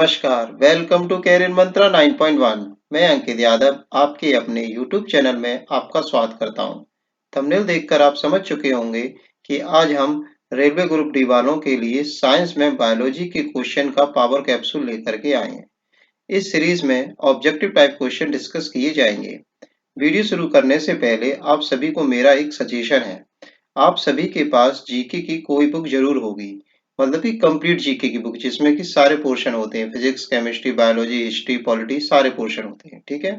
नमस्कार, welcome to career मंत्रा 9.1। मैं अंकित यादव आपके अपने YouTube चैनल में आपका स्वागत करता हूं। थंबनेल देखकर आप समझ चुके होंगे कि आज हम रेलवे ग्रुप डी वालों के लिए साइंस में बायोलॉजी के क्वेश्चन का पावर कैप्सूल लेकर के आए हैं। इस सीरीज में ऑब्जेक्टिव टाइप क्वेश्चन डिस्कस किए जाएंगे। वीडियो शुरू करने से पहले आप सभी को मेरा एक सजेशन है। आप सभी के पास जीके की कोई बुक जरूर होगी, मतलब कि कंप्लीट जीके की बुक जिसमें कि सारे पोर्शन होते हैं, physics, chemistry, biology, history, polity, सारे पोर्शन होते हैं। ठीक है,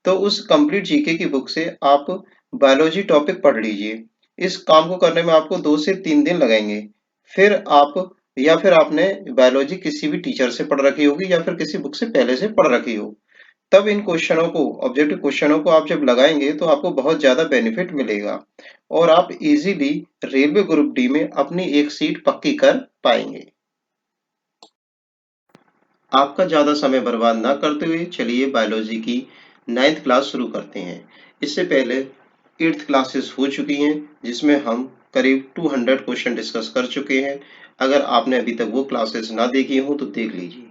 तो उस कंप्लीट जीके की बुक से आप बायोलॉजी टॉपिक पढ़ लीजिए। इस काम को करने में आपको 2 से 3 दिन लगेंगे। फिर आप या फिर आपने बायोलॉजी किसी भी टीचर से पढ़ रखी होगी या फिर किसी बुक से पहले से पढ़ रखी हो, तब इन क्वेश्चनों को, ऑब्जेक्टिव क्वेश्चनों को आप जब लगाएंगे तो आपको बहुत ज्यादा बेनिफिट मिलेगा और आप इजीली रेलवे ग्रुप डी में अपनी एक सीट पक्की कर पाएंगे। आपका ज्यादा समय बर्बाद ना करते हुए चलिए बायोलॉजी की 9th क्लास शुरू करते हैं। इससे पहले 8th क्लासेस हो चुकी हैं जिसमें हम करीब 200 क्वेश्चन डिस्कस कर चुके हैं। अगर आपने अभी तक वो क्लासेस ना देखी हो तो देख लीजिए।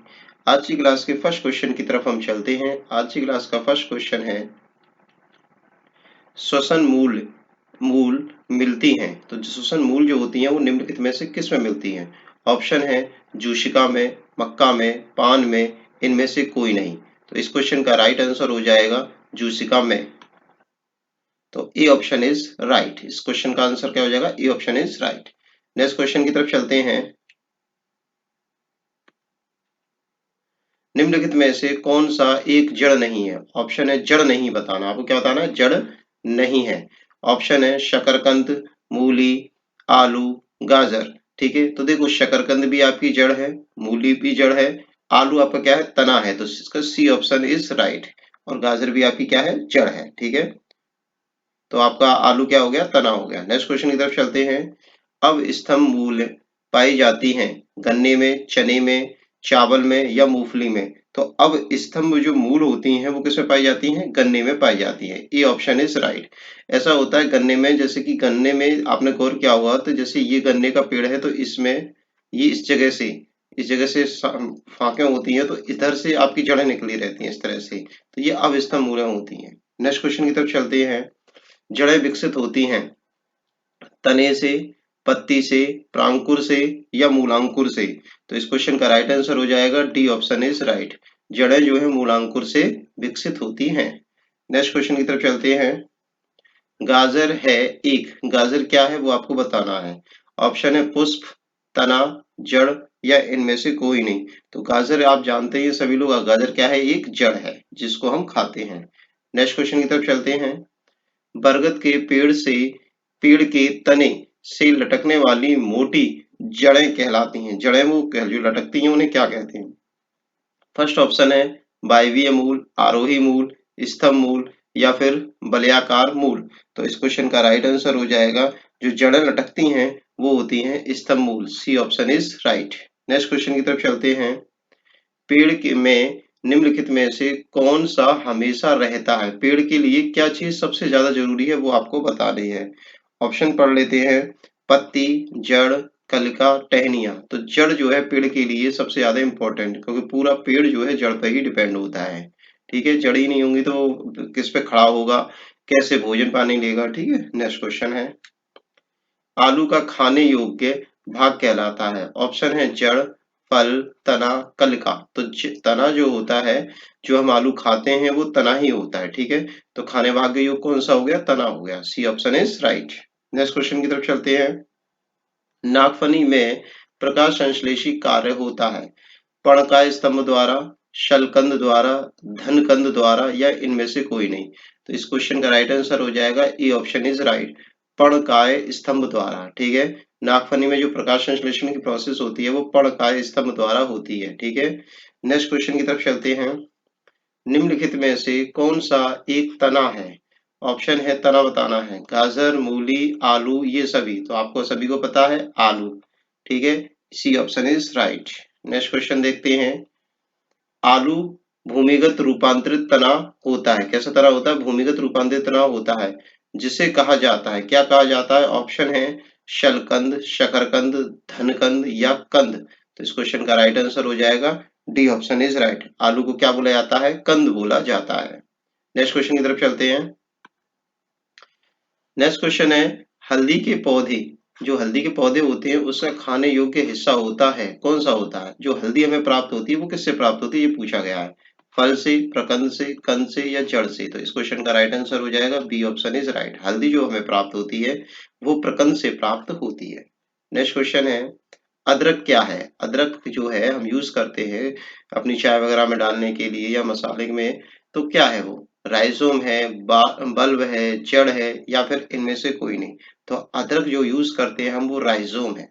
आज की क्लास के फर्स्ट क्वेश्चन की तरफ हम चलते हैं। आज की क्लास का फर्स्ट क्वेश्चन है, श्वसन मूल मूल मिलती हैं, तो श्वसन मूल जो होती हैं वो निम्नलिखित में से किस में मिलती हैं? ऑप्शन है जूशिका में, मक्का में, पान में, इनमें से कोई नहीं। तो इस क्वेश्चन का राइट आंसर हो जाएगा जूशिका में। तो ए ऑप्शन इज राइट। इस क्वेश्चन का आंसर क्या हो जाएगा? A option is right. Next question की तरफ चलते हैं। निम्नलिखित में से कौन सा एक जड़ नहीं है? ऑप्शन है जड़ नहीं, बताना आपको क्या बताना है, जड़ नहीं है। ऑप्शन है शकरकंद, मूली, आलू, गाजर। ठीक है, तो देखो शकरकंद भी आपकी जड़ है, मूली भी जड़ है, आलू आपका क्या है, तना है, तो इसका सी ऑप्शन इज राइट। और गाजर भी आपकी क्या है, जड़ है। ठीक है, तो आपका आलू क्या हो गया, तना हो गया। नेक्स्ट क्वेश्चन की तरफ चलते हैं। अब स्तंभ मूल पाई जाती हैं गन्ने में, चने में, चावल में या मूंगफली में? तो अब स्तंभ जो मूल होती हैं वो किसमें पाई जाती हैं? गन्ने में पाई जाती है। A option is right. ऐसा होता है गन्ने में, जैसे कि गन्ने में आपने गौर किया हुआ, तो जैसे ये गन्ने का पेड़ है तो इसमें ये इस जगह से फाके होती हैं, तो इधर से आपकी जड़ें निकली रहती हैं इस तरह से, तो ये अब स्तंभ मूलें होती हैं। नेक्स्ट क्वेश्चन की तरफ चलते हैं। जड़ें विकसित होती हैं तने से, पत्ती से, प्रांकुर से या मूलांकुर से? तो इस क्वेश्चन का राइट आंसर हो जाएगा डी ऑप्शन इज राइट। जड़ें जो है मूलांकुर से विकसित होती हैं। नेक्स्ट क्वेश्चन की तरफ चलते हैं। गाजर है एक, गाजर क्या है वो आपको बताना है। ऑप्शन है पुष्प, तना, जड़ या इनमें से कोई नहीं। तो गाजर आप जानते हैं सभी लोग, गाजर क्या है, एक जड़ है जिसको हम खाते हैं। नेक्स्ट क्वेश्चन की तरफ चलते हैं। बरगद के पेड़ के तने से लटकने वाली मोटी जड़ें कहलाती हैं। जड़ें वो जो लटकती हैं उन्हें क्या कहते हैं? फर्स्ट ऑप्शन है वायवीय मूल, आरोही मूल, स्तंभ मूल या फिर वलयाकार मूल। तो इस क्वेश्चन का राइट आंसर हो जाएगा, जो जड़ें लटकती हैं वो होती हैं स्तंभ मूल। C option is right. Next question की तरफ चलते हैं। पेड़ के में निम्नलिखित में से कौन सा हमेशा रहता है? पेड़ के लिए क्या चीज सबसे ज्यादा जरूरी है वो आपको बतानी है। ऑप्शन पढ़ लेते हैं। पत्ती, जड़, कलिका, टहनियाँ। तो जड़ जो है पेड़ के लिए सबसे ज्यादा इंपॉर्टेंट, क्योंकि पूरा पेड़ जो है जड़ पर ही डिपेंड होता है। ठीक है, जड़ ही नहीं होंगी तो किस पे खड़ा होगा, कैसे भोजन पानी लेगा। ठीक है, नेक्स्ट क्वेश्चन है। आलू का खाने योग्य भाग कहलाता है। ऑप्शन है जड़, फल, तना, कलिका। तो तना जो होता है, जो हम आलू खाते हैं वो तना ही होता है। ठीक है, तो खाने भाग्य योग कौन सा हो गया, तना हो गया। C option is right. Next question की तरफ चलते हैं। नागफनी में प्रकाश संश्लेषी कार्य होता है पर्णकाय स्तंभ द्वारा, शलकंद द्वारा, धनकंद द्वारा या इनमें से कोई नहीं। तो इस क्वेश्चन का राइट आंसर हो जाएगा ए ऑप्शन इज राइट, पर्णकाय स्तंभ द्वारा। ठीक है, नागफनी में जो प्रकाश संश्लेषण की प्रोसेस होती है वो पर्णकाय स्तंभ द्वारा होती है। ठीक है, नेक्स्ट क्वेश्चन की तरफ चलते हैं। निम्नलिखित में से कौन सा एक तना है? ऑप्शन है तना बताना है, गाजर, मूली, आलू, ये सभी। तो आपको सभी को पता है आलू। ठीक है, C option is right. Next question देखते हैं। आलू भूमिगत रूपांतरित तना होता है। कैसा तना होता है? भूमिगत रूपांतरित तना होता है, जिसे कहा जाता है, क्या कहा जाता है? ऑप्शन है शलकंद, शकरकंद, धनकंद या कंद। तो इस क्वेश्चन का राइट आंसर हो जाएगा डी ऑप्शन इज राइट। आलू को क्या बोला जाता है? कंद बोला जाता है। नेक्स्ट क्वेश्चन की तरफ चलते हैं। नेक्स्ट क्वेश्चन है, हल्दी के पौधे, जो हल्दी के पौधे होते हैं उसका खाने योग्य हिस्सा होता है, कौन सा होता है? जो हल्दी हमें प्राप्त होती है वो किससे प्राप्त होती है, ये पूछा गया है। फल से, प्रकंद से, कंद से या जड़ से? तो इस क्वेश्चन का राइट आंसर हो जाएगा बी ऑप्शन इज राइट। हल्दी जो हमें प्राप्त होती है वो प्रकंद से प्राप्त होती है। नेक्स्ट क्वेश्चन है, अदरक क्या है? अदरक जो है हम यूज करते हैं अपनी चाय वगैरह में डालने के लिए या मसाले में, तो क्या है वो? राइजोम है, बल्ब है, जड़ है या फिर इनमें से कोई नहीं? तो अदरक जो यूज करते हैं हम वो राइजोम है।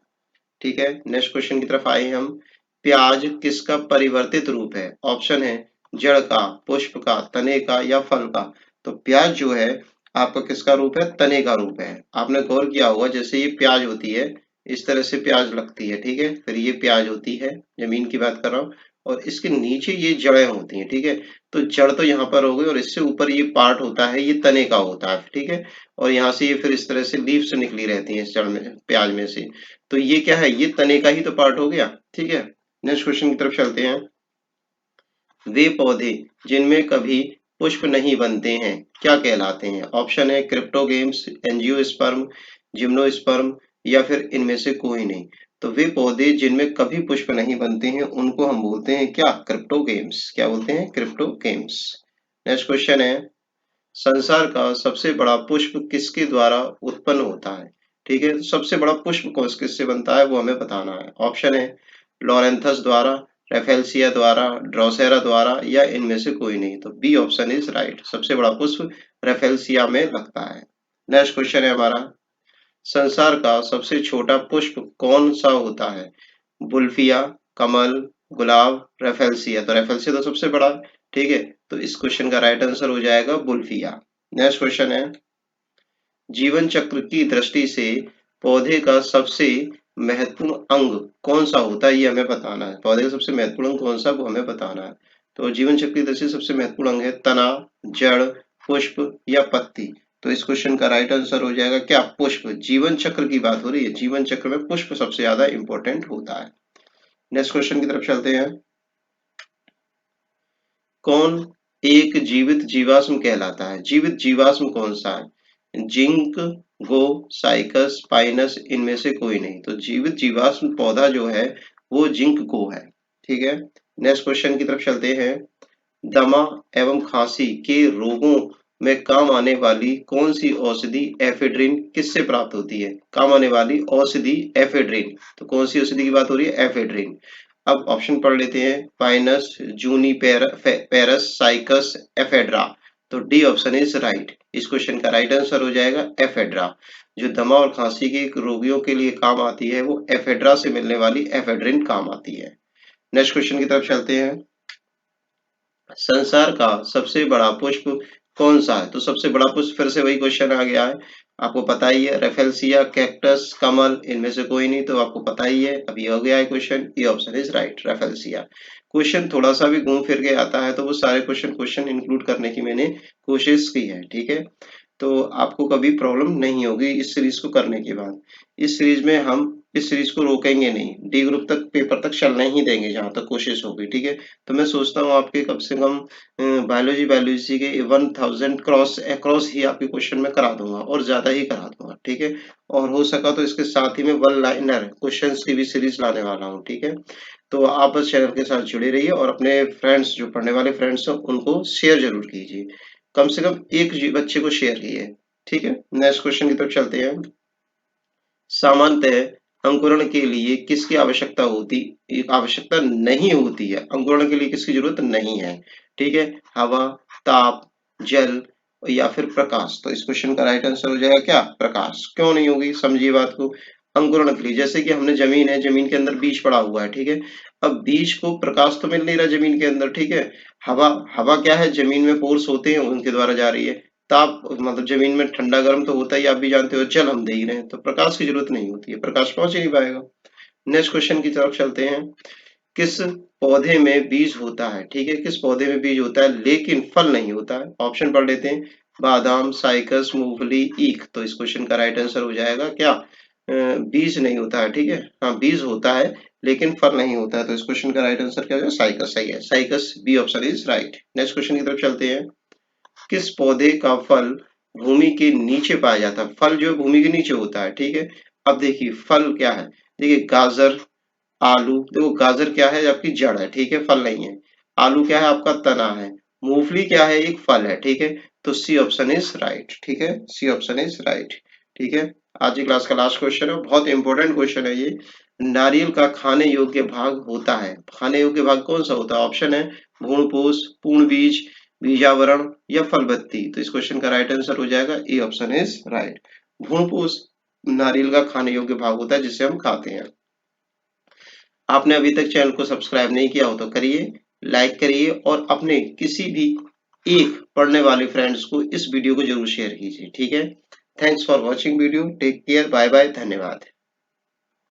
ठीक है, नेक्स्ट क्वेश्चन की तरफ आए हम। प्याज किसका परिवर्तित रूप है? ऑप्शन है जड़ का, पुष्प का, तने का या फल का? तो प्याज जो है आपका किसका रूप है? तने का रूप है। आपने गौर किया होगा, जैसे ये प्याज होती है इस तरह से प्याज लगती है, ठीक है, फिर ये प्याज होती है, जमीन की बात कर रहा हूँ, और इसके नीचे ये जड़ें होती हैं, ठीक है। तो जड़ तो यहाँ पर हो गई और इससे ऊपर ये पार्ट होता है, ये तने का होता है, ठीक है। और यहाँ से ये फिर इस तरह से लीव्स निकली रहती हैं इस जड़ में, प्याज में से। तो ये क्या है? ये तने का ही तो पार्ट हो गया, ठीक है। नेक्स्ट क्वेश्चन की तरफ चलते हैं। वे पौधे जिनमें कभी पुष्प नहीं बनते हैं क्या कहलाते हैं? ऑप्शन है क्रिप्टोगेम्स, एंजियोस्पर्म, जिम्नोस्पर्म या फिर इनमें से कोई नहीं? तो वे पौधे जिनमें कभी पुष्प नहीं बनते हैं उनको हम बोलते हैं क्या? क्रिप्टोगेम्स। क्या बोलते हैं? क्रिप्टोगेम्स। नेक्स्ट क्वेश्चन है, संसार का सबसे बड़ा पुष्प किसके द्वारा उत्पन्न होता है? ठीक है, तो सबसे बड़ा पुष्प कौन किससे बनता है वो हमें बताना है। ऑप्शन है लॉरेंथस द्वारा, रेफेलसिया द्वारा, ड्रोसेरा द्वारा या इनमें से कोई नहीं? तो बी ऑप्शन इज राइट। सबसे बड़ा पुष्प रेफेलसिया में लगता है। नेक्स्ट क्वेश्चन है हमारा, संसार का सबसे छोटा पुष्प कौन सा होता है? बुल्फिया, कमल, गुलाब, रेफेलसिया? तो रेफेलसिया तो सबसे बड़ा है, ठीक है। तो इस क्वेश्चन का राइट आंसर हो जाएगा बुल्फिया। नेक्स्ट क्वेश्चन है, जीवन चक्र की दृष्टि से पौधे का सबसे महत्वपूर्ण अंग कौन सा होता है, ये हमें बताना है। पौधे का सबसे महत्वपूर्ण अंग कौन सा, वो हमें बताना है। तो जीवन चक्र की दृष्टि से सबसे महत्वपूर्ण अंग है तना, जड़, पुष्प या पत्ती? तो इस क्वेश्चन का राइट आंसर हो जाएगा क्या? पुष्प। जीवन चक्र की बात हो रही है, जीवन चक्र में पुष्प सबसे ज्यादा इंपॉर्टेंट होता है। नेक्स्ट क्वेश्चन की तरफ चलते हैं। कौन एक जीवित जीवाश्म कहलाता है? जीवित जीवाश्म कौन सा है? जिंक, गो, साइकस, पाइनस, इनमें से कोई नहीं? तो जीवित जीवाश्म पौधा जो है वो जिंक गो है, ठीक है। नेक्स्ट क्वेश्चन की तरफ चलते हैं। दमा एवं खांसी के रोगों में काम आने वाली कौन सी औषधि एफेड्रिन किससे प्राप्त होती है? काम आने वाली औषधि एफेड्रिन, तो कौन सी औषधि की बात हो रही है? एफेड्रिन। अब ऑप्शन पढ़ लेते हैं, पाइनस, जूनी पेरस, साइकस, एफेड्रा? तो डी ऑप्शन इज राइट। इस क्वेश्चन का राइट आंसर हो जाएगा एफेड्रा। जो दमा और खांसी के रोगियों के लिए काम आती है वो एफेड्रा से मिलने वाली एफेड्रिन काम आती है। नेक्स्ट क्वेश्चन की तरफ चलते हैं। संसार का सबसे बड़ा पुष्प कौन सा है? तो सबसे बड़ा पुष्प, फिर से वही क्वेश्चन आ गया है, आपको पता ही है, रेफेलसिया, कैक्टस, कमल, इनमें से कोई नहीं? तो आपको पता ही है, अभी हो गया है क्वेश्चन, ये option is right, rafflesia. Question थोड़ा सा भी घूम फिर के आता है तो वो सारे क्वेश्चन इंक्लूड करने की मैंने कोशिश की है, ठीक है। तो आपको कभी प्रॉब्लम नहीं होगी इस सीरीज को करने के बाद। इस सीरीज में हम इस सीरीज को रोकेंगे नहीं, डी ग्रुप तक पेपर तक चलने ही देंगे जहां तक कोशिश होगी, ठीक है। तो मैं सोचता हूँ आपके कम से कम बायोलॉजी के 1000 क्रॉस अक्रॉस ही आपके क्वेश्चन में करा दूंगा और ज्यादा ही करा दूंगा, ठीक है। और हो सका तो इसके साथ ही में वन लाइनर क्वेश्चन की भी सीरीज लाने वाला हूँ, ठीक है। तो आप बस चैनल के साथ जुड़े रहिए और अपने फ्रेंड्स, जो पढ़ने वाले फ्रेंड्स हैं, उनको शेयर जरूर कीजिए। कम से कम एक बच्चे को शेयर कीजिए, ठीक है। नेक्स्ट क्वेश्चन की तरफ चलते हैं। सामान्यतः अंकुरण के लिए किसकी आवश्यकता नहीं होती है? अंकुरण के लिए किसकी जरूरत नहीं है? ठीक है, हवा, ताप, जल या फिर प्रकाश? तो इस क्वेश्चन का राइट आंसर हो जाएगा क्या? प्रकाश। क्यों नहीं होगी, समझिए बात को। अंकुरण के लिए, जैसे कि हमने जमीन है, जमीन के अंदर बीज पड़ा हुआ है, ठीक है। अब बीज को प्रकाश तो मिल नहीं रहा जमीन के अंदर, ठीक है। हवा, हवा क्या है? जमीन में पोर्स होते हैं उनके द्वारा जा रही है। ताप मतलब जमीन में ठंडा गर्म तो होता ही, आप भी जानते हो। जल हम दे ही रहे हैं, तो प्रकाश की जरूरत नहीं होती है, प्रकाश पहुंच ही नहीं पाएगा। नेक्स्ट क्वेश्चन की तरफ चलते हैं। किस पौधे में बीज होता है? ठीक है, किस पौधे में बीज होता है लेकिन फल नहीं होता है? ऑप्शन पढ़ लेते हैं, बादाम, साइकस, मूंगफली, ईख? तो इस क्वेश्चन का राइट आंसर हो जाएगा क्या? बीज नहीं होता है, ठीक है। हाँ, बीज होता है लेकिन फल नहीं होता है, तो इस क्वेश्चन का राइट आंसर क्या हो जाएगा? साइकस सही है, cycas B option is right. Next question की तरफ चलते हैं। किस पौधे का फल भूमि के नीचे पाया जाता है? फल जो है भूमि के नीचे होता है, ठीक है। अब देखिए फल क्या है, देखिए गाजर, आलू, देखो गाजर क्या है? आपकी जड़ है, ठीक है, फल नहीं है। आलू क्या है? आपका तना है। मूंगफली क्या है? एक फल है, ठीक है। तो सी ऑप्शन इज राइट, ठीक है, सी ऑप्शन इज राइट, ठीक है। आज की क्लास का लास्ट क्वेश्चन है, बहुत इंपॉर्टेंट क्वेश्चन है ये। नारियल का खाने योग्य भाग होता है, खाने योग्य भाग कौन सा होता है? ऑप्शन है भ्रूणपोष, पूर्ण बीज, बीजावरण या फलबत्ती। तो इस क्वेश्चन का राइट आंसर हो जाएगा ए ऑप्शन इज राइट। भ्रूणपोष नारियल का खाने योग्य भाग होता है जिसे हम खाते हैं। आपने अभी तक चैनल को सब्सक्राइब नहीं किया हो तो करिए, लाइक करिए और अपने किसी भी एक पढ़ने वाले फ्रेंड्स को इस वीडियो को जरूर शेयर कीजिए, ठीक है। Thanks for watching video, take care, bye bye, धन्यवाद।